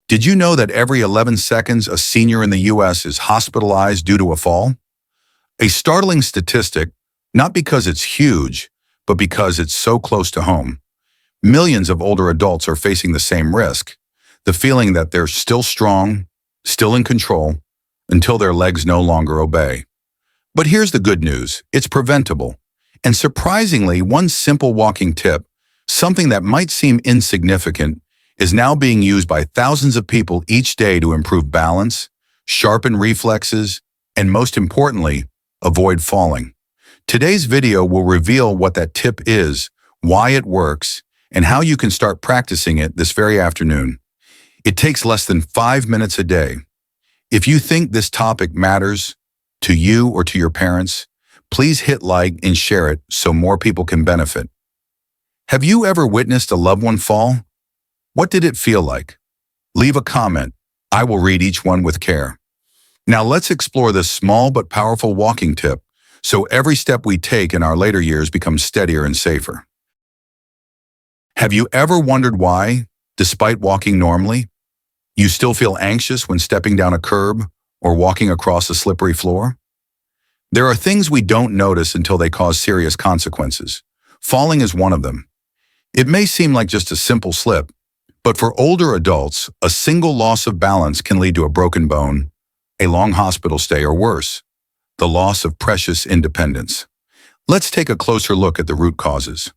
Did you know that every 11 seconds a senior in the US is hospitalized due to a fall? A startling statistic, not because it's huge, but because it's so close to home. Millions of older adults are facing the same risk, the feeling that they're still strong, still in control, until their legs no longer obey. But here's the good news, it's preventable. And surprisingly, one simple walking tip, something that might seem insignificant, is now being used by thousands of people each day to improve balance, sharpen reflexes, and most importantly, avoid falling. Today's video will reveal what that tip is, why it works, and how you can start practicing it this very afternoon. It takes less than 5 minutes a day. If you think this topic matters to you or to your parents, please hit like and share it so more people can benefit. Have you ever witnessed a loved one fall? What did it feel like? Leave a comment. I will read each one with care. Now let's explore this small but powerful walking tip so every step we take in our later years becomes steadier and safer. Have you ever wondered why, despite walking normally, you still feel anxious when stepping down a curb or walking across a slippery floor? There are things we don't notice until they cause serious consequences. Falling is one of them. It may seem like just a simple slip, but for older adults, a single loss of balance can lead to a broken bone, a long hospital stay, or worse, the loss of precious independence. Let's take a closer look at the root causes.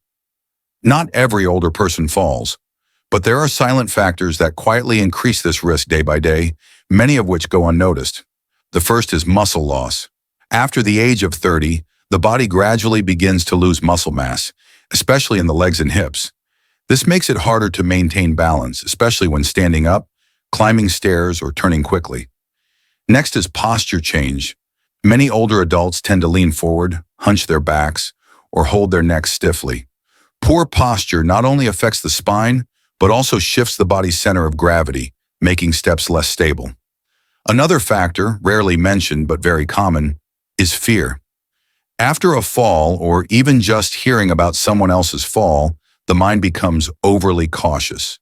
Not every older person falls, but there are silent factors that quietly increase this risk day by day, many of which go unnoticed. The first is muscle loss. After the age of 30, the body gradually begins to lose muscle mass, especially in the legs and hips. This makes it harder to maintain balance, especially when standing up, climbing stairs, or turning quickly. Next is posture change. Many older adults tend to lean forward, hunch their backs, or hold their necks stiffly. Poor posture not only affects the spine, but also shifts the body's center of gravity, making steps less stable. Another factor, rarely mentioned but very common, is fear. After a fall, or even just hearing about someone else's fall, the mind becomes overly cautious.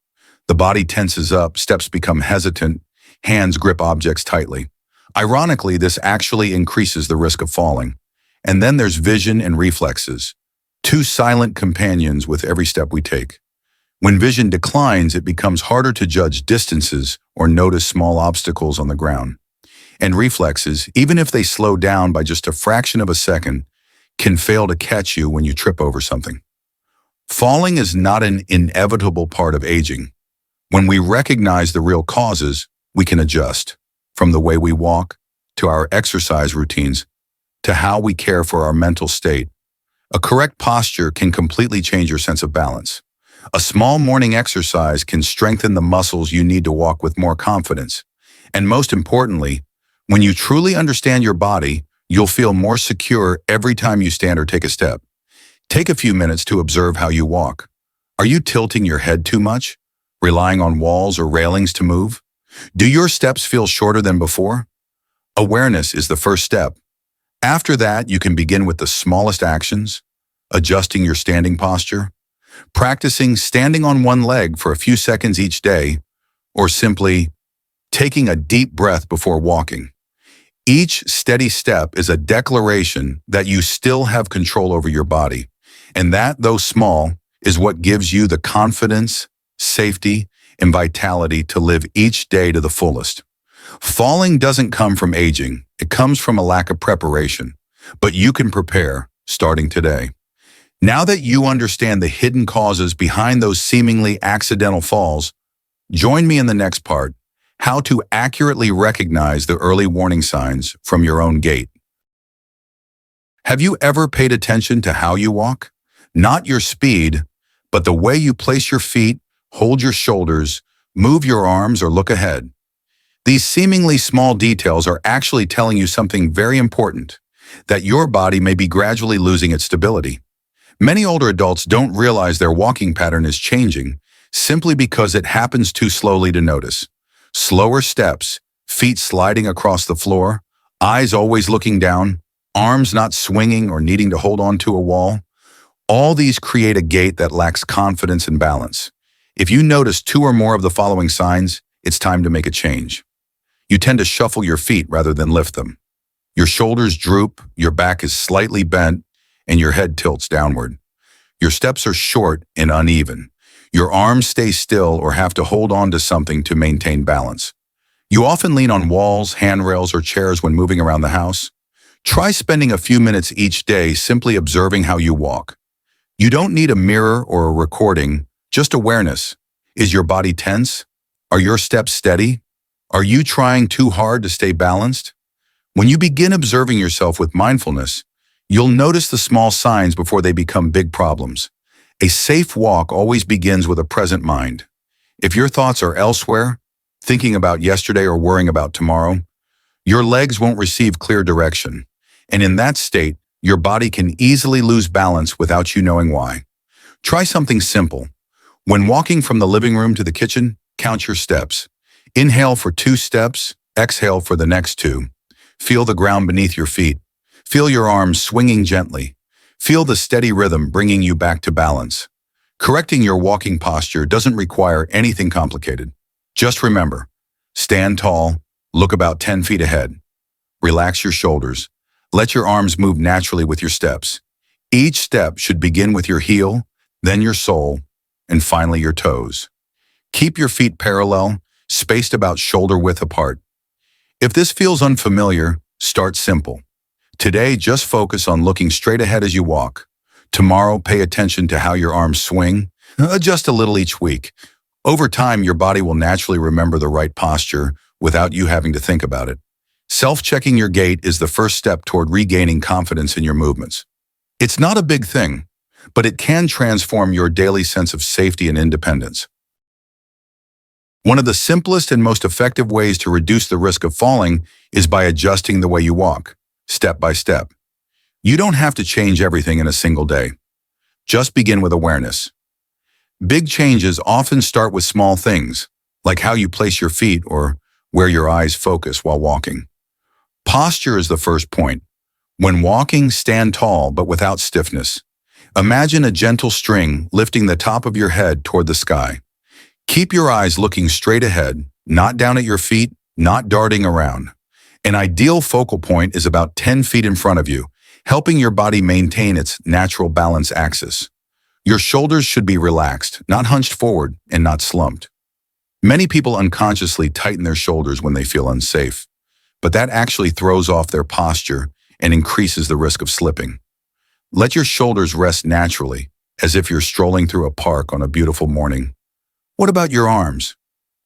The body tenses up, steps become hesitant, hands grip objects tightly. Ironically, this actually increases the risk of falling. And then there's vision and reflexes, two silent companions with every step we take. When vision declines, it becomes harder to judge distances or notice small obstacles on the ground. And reflexes, even if they slow down by just a fraction of a second, can fail to catch you when you trip over something. Falling is not an inevitable part of aging. When we recognize the real causes, we can adjust, from the way we walk, to our exercise routines, to how we care for our mental state. A correct posture can completely change your sense of balance. A small morning exercise can strengthen the muscles you need to walk with more confidence. And most importantly, when you truly understand your body, you'll feel more secure every time you stand or take a step. Take a few minutes to observe how you walk. Are you tilting your head too much, relying on walls or railings to move? Do your steps feel shorter than before? Awareness is the first step. After that, you can begin with the smallest actions, adjusting your standing posture, practicing standing on one leg for a few seconds each day, or simply taking a deep breath before walking. Each steady step is a declaration that you still have control over your body, and that, though small, is what gives you the confidence, safety, and vitality to live each day to the fullest. Falling doesn't come from aging, it comes from a lack of preparation, but you can prepare starting today. Now that you understand the hidden causes behind those seemingly accidental falls, join me in the next part, how to accurately recognize the early warning signs from your own gait. Have you ever paid attention to how you walk? Not your speed, but the way you place your feet, hold your shoulders, move your arms, or look ahead. These seemingly small details are actually telling you something very important, that your body may be gradually losing its stability. Many older adults don't realize their walking pattern is changing simply because it happens too slowly to notice. Slower steps, feet sliding across the floor, eyes always looking down, arms not swinging or needing to hold on to a wall. All these create a gait that lacks confidence and balance. If you notice two or more of the following signs, it's time to make a change. You tend to shuffle your feet rather than lift them. Your shoulders droop, your back is slightly bent, and your head tilts downward. Your steps are short and uneven. Your arms stay still or have to hold on to something to maintain balance. You often lean on walls, handrails, or chairs when moving around the house. Try spending a few minutes each day simply observing how you walk. You don't need a mirror or a recording, just awareness. Is your body tense? Are your steps steady? Are you trying too hard to stay balanced? When you begin observing yourself with mindfulness, you'll notice the small signs before they become big problems. A safe walk always begins with a present mind. If your thoughts are elsewhere, thinking about yesterday or worrying about tomorrow, your legs won't receive clear direction. And in that state, your body can easily lose balance without you knowing why. Try something simple. When walking from the living room to the kitchen, count your steps. Inhale for 2 steps, exhale for the next 2. Feel the ground beneath your feet. Feel your arms swinging gently. Feel the steady rhythm bringing you back to balance. Correcting your walking posture doesn't require anything complicated. Just remember, stand tall, look about 10 feet ahead. Relax your shoulders. Let your arms move naturally with your steps. Each step should begin with your heel, then your sole, and finally your toes. Keep your feet parallel, spaced about shoulder width apart. If this feels unfamiliar, start simple. Today, just focus on looking straight ahead as you walk. Tomorrow, pay attention to how your arms swing. Adjust a little each week. Over time, your body will naturally remember the right posture without you having to think about it. Self-checking your gait is the first step toward regaining confidence in your movements. It's not a big thing, but it can transform your daily sense of safety and independence. One of the simplest and most effective ways to reduce the risk of falling is by adjusting the way you walk, step by step. You don't have to change everything in a single day. Just begin with awareness. Big changes often start with small things, like how you place your feet or where your eyes focus while walking. Posture is the first point. When walking, stand tall but without stiffness. Imagine a gentle string lifting the top of your head toward the sky. Keep your eyes looking straight ahead, not down at your feet, not darting around. An ideal focal point is about 10 feet in front of you, helping your body maintain its natural balance axis. Your shoulders should be relaxed, not hunched forward and not slumped. Many people unconsciously tighten their shoulders when they feel unsafe, but that actually throws off their posture and increases the risk of slipping. Let your shoulders rest naturally, as if you're strolling through a park on a beautiful morning. What about your arms?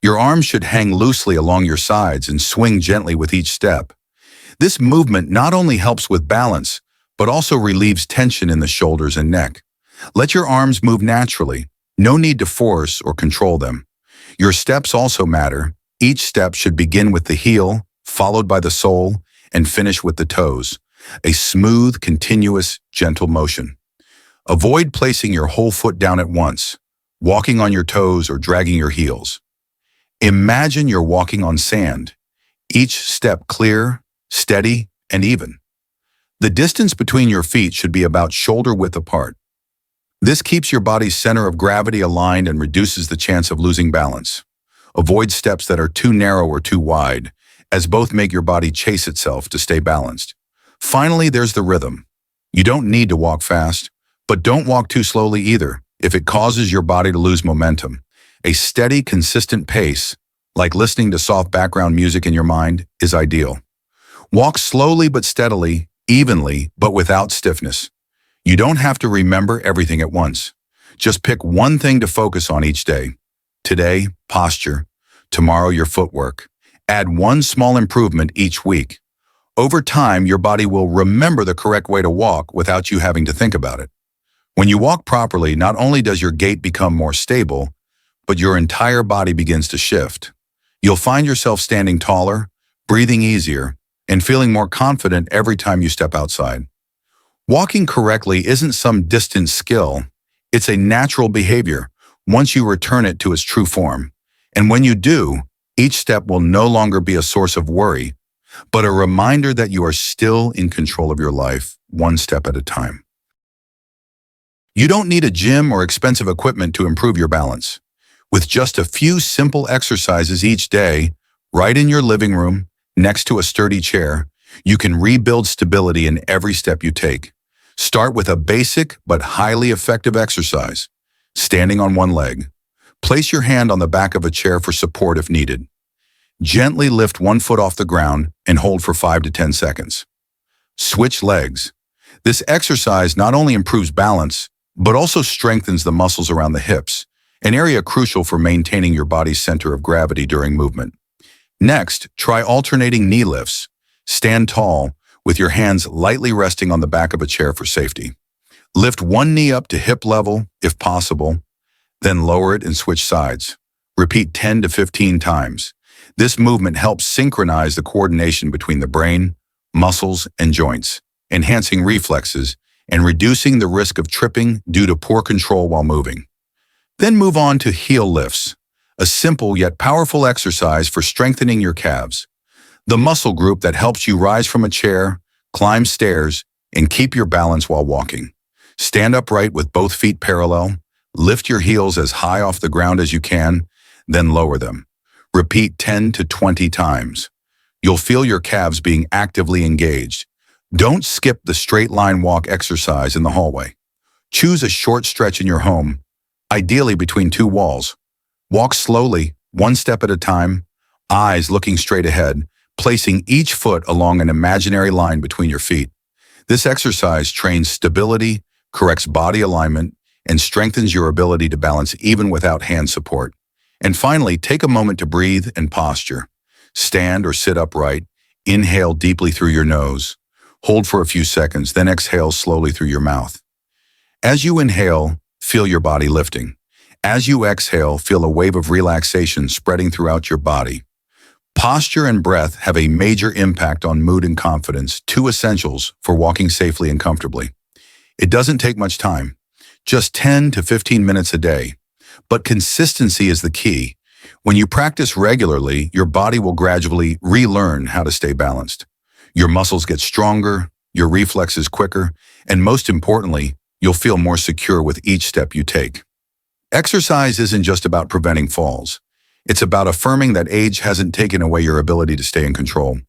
Your arms should hang loosely along your sides and swing gently with each step. This movement not only helps with balance, but also relieves tension in the shoulders and neck. Let your arms move naturally. No need to force or control them. Your steps also matter. Each step should begin with the heel, followed by the sole, and finish with the toes. A smooth, continuous, gentle motion. Avoid placing your whole foot down at once, walking on your toes or dragging your heels. Imagine you're walking on sand, each step clear, steady, and even. The distance between your feet should be about shoulder width apart. This keeps your body's center of gravity aligned and reduces the chance of losing balance. Avoid steps that are too narrow or too wide, as both make your body chase itself to stay balanced. Finally, there's the rhythm. You don't need to walk fast, but don't walk too slowly either, if it causes your body to lose momentum. A steady, consistent pace, like listening to soft background music in your mind, is ideal. Walk slowly but steadily, evenly, but without stiffness. You don't have to remember everything at once. Just pick one thing to focus on each day. Today, posture. Tomorrow, your footwork. Add one small improvement each week. Over time, your body will remember the correct way to walk without you having to think about it. When you walk properly, not only does your gait become more stable, but your entire body begins to shift. You'll find yourself standing taller, breathing easier, and feeling more confident every time you step outside. Walking correctly isn't some distant skill. It's a natural behavior once you return it to its true form. And when you do, each step will no longer be a source of worry, but a reminder that you are still in control of your life, one step at a time. You don't need a gym or expensive equipment to improve your balance. With just a few simple exercises each day, right in your living room, next to a sturdy chair, you can rebuild stability in every step you take. Start with a basic but highly effective exercise, standing on one leg. Place your hand on the back of a chair for support if needed. Gently lift one foot off the ground and hold for 5 to 10 seconds. Switch legs. This exercise not only improves balance, but also strengthens the muscles around the hips, an area crucial for maintaining your body's center of gravity during movement. Next, try alternating knee lifts. Stand tall, with your hands lightly resting on the back of a chair for safety. Lift one knee up to hip level, if possible, then lower it and switch sides. Repeat 10 to 15 times. This movement helps synchronize the coordination between the brain, muscles, and joints, enhancing reflexes and reducing the risk of tripping due to poor control while moving. Then move on to heel lifts, a simple yet powerful exercise for strengthening your calves, the muscle group that helps you rise from a chair, climb stairs, and keep your balance while walking. Stand upright with both feet parallel, lift your heels as high off the ground as you can, then lower them. Repeat 10 to 20 times. You'll feel your calves being actively engaged. Don't skip the straight line walk exercise in the hallway. Choose a short stretch in your home, ideally between two walls. Walk slowly, one step at a time, eyes looking straight ahead, placing each foot along an imaginary line between your feet. This exercise trains stability, corrects body alignment, and strengthens your ability to balance even without hand support. And finally, take a moment to breathe and posture. Stand or sit upright, inhale deeply through your nose. Hold for a few seconds, then exhale slowly through your mouth. As you inhale, feel your body lifting. As you exhale, feel a wave of relaxation spreading throughout your body. Posture and breath have a major impact on mood and confidence, two essentials for walking safely and comfortably. It doesn't take much time, just 10 to 15 minutes a day. But consistency is the key. When you practice regularly, your body will gradually relearn how to stay balanced. Your muscles get stronger, your reflexes quicker, and most importantly, you'll feel more secure with each step you take. Exercise isn't just about preventing falls. It's about affirming that age hasn't taken away your ability to stay in control.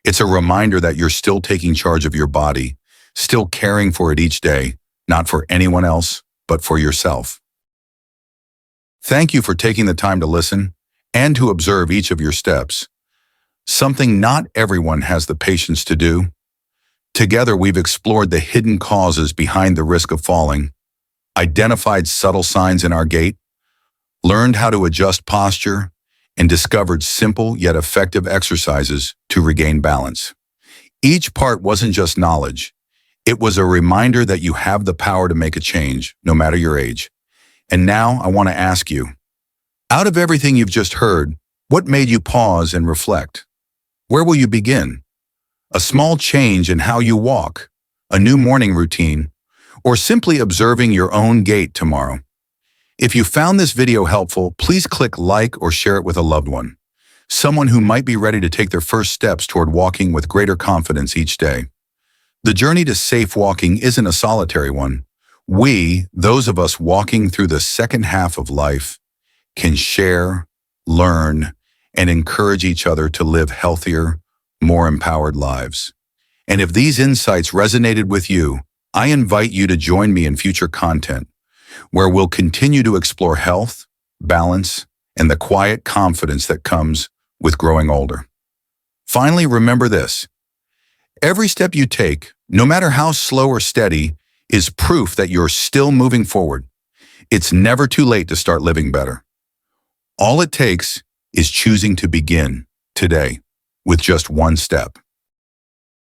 It's a reminder that you're still taking charge of your body, still caring for it each day, not for anyone else, but for yourself. Thank you for taking the time to listen and to observe each of your steps, something not everyone has the patience to do. Together, we've explored the hidden causes behind the risk of falling, identified subtle signs in our gait, learned how to adjust posture, and discovered simple yet effective exercises to regain balance. Each part wasn't just knowledge. It was a reminder that you have the power to make a change, no matter your age. And now I want to ask you, out of everything you've just heard, what made you pause and reflect? Where will you begin? A small change in how you walk, a new morning routine, or simply observing your own gait tomorrow? If you found this video helpful, please click like or share it with a loved one, someone who might be ready to take their first steps toward walking with greater confidence each day. The journey to safe walking isn't a solitary one. We, those of us walking through the second half of life, can share, learn, and encourage each other to live healthier, more empowered lives. And if these insights resonated with you, I invite you to join me in future content, where we'll continue to explore health, balance, and the quiet confidence that comes with growing older. Finally, remember this. Every step you take, no matter how slow or steady, is proof that you're still moving forward. It's never too late to start living better. All it takes is choosing to begin today with just one step.